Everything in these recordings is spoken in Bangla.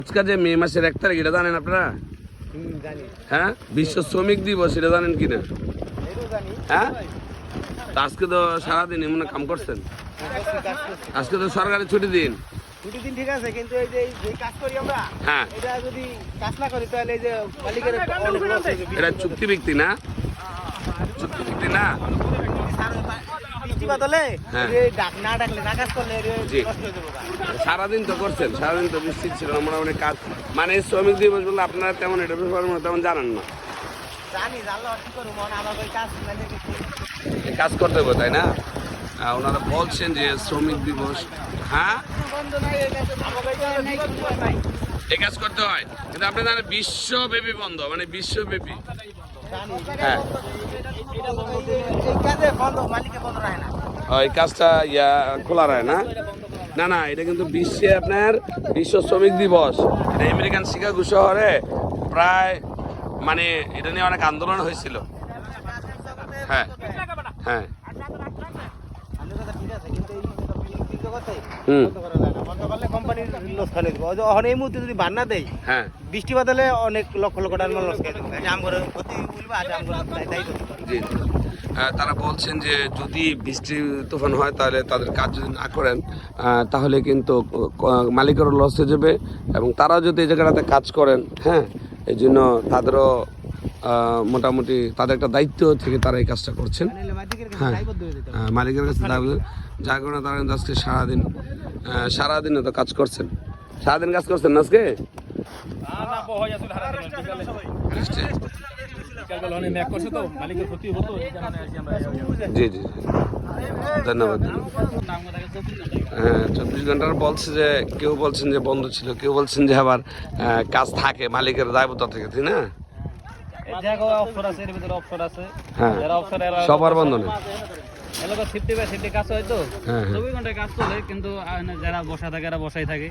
আজকে যে মে মাসের 1 তারিখ এটা জানেন আপনারা? হ্যাঁ, বিশ্ব শ্রমিক দিবস এটা জানেন কিনা? হ্যাঁ, আজকে তো সারাদিন এমন কাম করছেন। আজকে তো সরকারি ছুটি দিন। ঠিক আছে, কিন্তু এই যে কাজ করি আমরা, হ্যাঁ, এটা যদি কাজ না করি তাহলে এই যে মালিকের এটা চুক্তিভিত্তিক না? চুক্তিভিত্তিক না? সারাদিন তো করছেন, সারাদিন তো বৃষ্টি ছিল, মোটামুটি কাজ মানে শ্রমিক দিবস বলে আপনারা তেমন এটা তেমন জানেন না। কাজ করতে হবে তাই না? ওনারা বলছেন যে শ্রমিক দিবস, হ্যাঁ এই কাজ করতে হয়, কিন্তু আপনি জানেন বিশ্বব্যাপী বন্ধ, মানে বিশ্বব্যাপী। হ্যাঁ, এই কাজটা খোলা রায় না? না না, এটা কিন্তু বিশ্বে আপনার বিশ্ব শ্রমিক দিবস। এটা আমেরিকান শিকাগো শহরে প্রায় মানে এটা নিয়ে অনেক আন্দোলন হয়েছিল। হ্যাঁ হ্যাঁ, এই মুহূর্তে যদি বান্না দেয়, হ্যাঁ, বৃষ্টি বাদলে অনেক লক্ষ লক্ষ টাকা লস জি। তারা বলছেন যে যদি বৃষ্টি তুফান হয় তাহলে তাদের কাজ যদি না করেন তাহলে কিন্তু মালিকেরও লস হয়ে যাবে, এবং তারাও যদি এই জায়গাটাতে কাজ করেন, হ্যাঁ, এই জন্য তাদেরও মোটামুটি তাদের একটা দায়িত্ব থেকে তারা এই কাজটা করছেন। হ্যাঁ, মালিকের কাছে যার কারণে তারা কিন্তু আজকে সারাদিন তো কাজ করছেন। সারাদিন কাজ করছেন না আজকে? জি জি, ধন্যবাদ। হ্যাঁ, 24 ঘন্টার বলছে যে, কেউ বলছেন যে বন্ধ ছিল, কেউ বলছেন যে আবার কাজ থাকে, মালিকের দায়বদ্ধ থেকে, তাই না? হ্যাঁ, সবার বন্ধ নেই। কাজ হয় তো 24 ঘন্টায় কাজ চলে, কিন্তু যারা বসা থাকে এরা বসাই থাকে,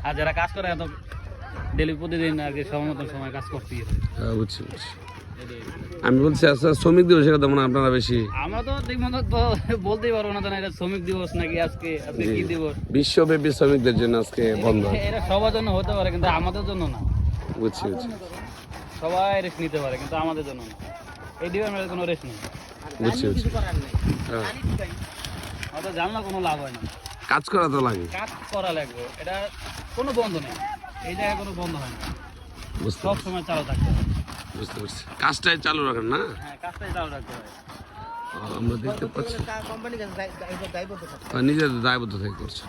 আর যারা কাজ করে এত ডেলি প্রতিদিন আর কি সময় কাজ করতেই হয়। বুঝছি বুঝছি। আমি বলছি আচ্ছা, শ্রমিক দিবসের কথা মনে আপনারা বেশি, আমরা তো ঠিকমতো তো বলতেই পারবো না এটা শ্রমিক দিবস নাকি আজকে কি দিবস। বিশ্বব্যাপী শ্রমিকদের জন্য আজকে বন্ধ। এটা সবার জন্য হতে পারে, কিন্তু আমাদের জন্য না। বুঝছি বুঝছি। সবাই রেস্ট নিতে পারে, কিন্তু আমাদের জন্য না। এই ডিপার্টমেন্টের কোনো রেস্ট নেই। বুঝছি বুঝছি। আমাদের জানলে কোনো লাভ হয় না। কাজ করা তো লাগে, কাজ করা লাগবে, এটা কোনো বন্ধ নেই, এই জায়গায় কোনো বন্ধ হয় না, সব সময় চালু থাকতে হয়। বুঝতে পারছি, কাজটাই চালু রাখেন না? হ্যাঁ, কাজটাই চালু রাখতে হয়। আমরা দেখতে পাচ্ছি নিজের দায়বদ্ধ থেকে করছে।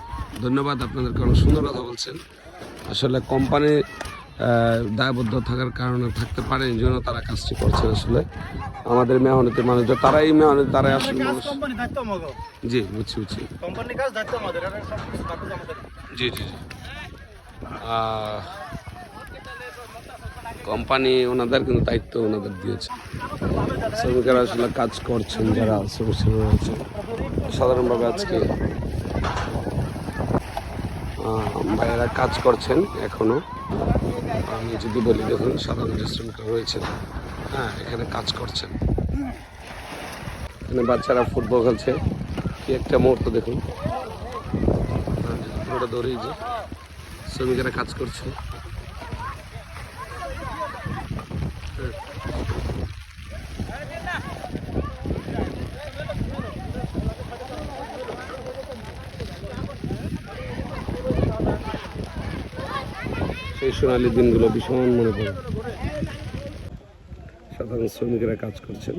ধন্যবাদ আপনাদেরকে, অনেক সুন্দর কথা বলছেন। আসলে কোম্পানি দায়বদ্ধ থাকার কারণে থাকতে পারে, এই জন্য তারা কাজটি করছেন। আসলে আমাদের মেহনতি মানুষ তারাই মেহনত, তারাই আসলে জি বুঝছি বুঝছি। জি জি জি, কোম্পানি ওনাদের কিন্তু দায়িত্ব ওনাদের দিয়েছে। শ্রমিকেরা আসলে কাজ করছেন, যারা রয়েছে সাধারণভাবে আজকে ভাইয়েরা কাজ করছেন এখনো। আমি যদি বলি, দেখুন সাধারণ যে শ্রমিকরা রয়েছেন, হ্যাঁ, এখানে কাজ করছেন। এখানে বাচ্চারা ফুটবল খেলছে, কি একটা মুহূর্ত দেখুন, পুরোটা দৌড়েই যে শ্রমিকেরা কাজ করছে। সেই সোনালি দিনগুলো ভীষণ মনে পড়ে। সাধারণ শ্রমিকেরা কাজ করছেন।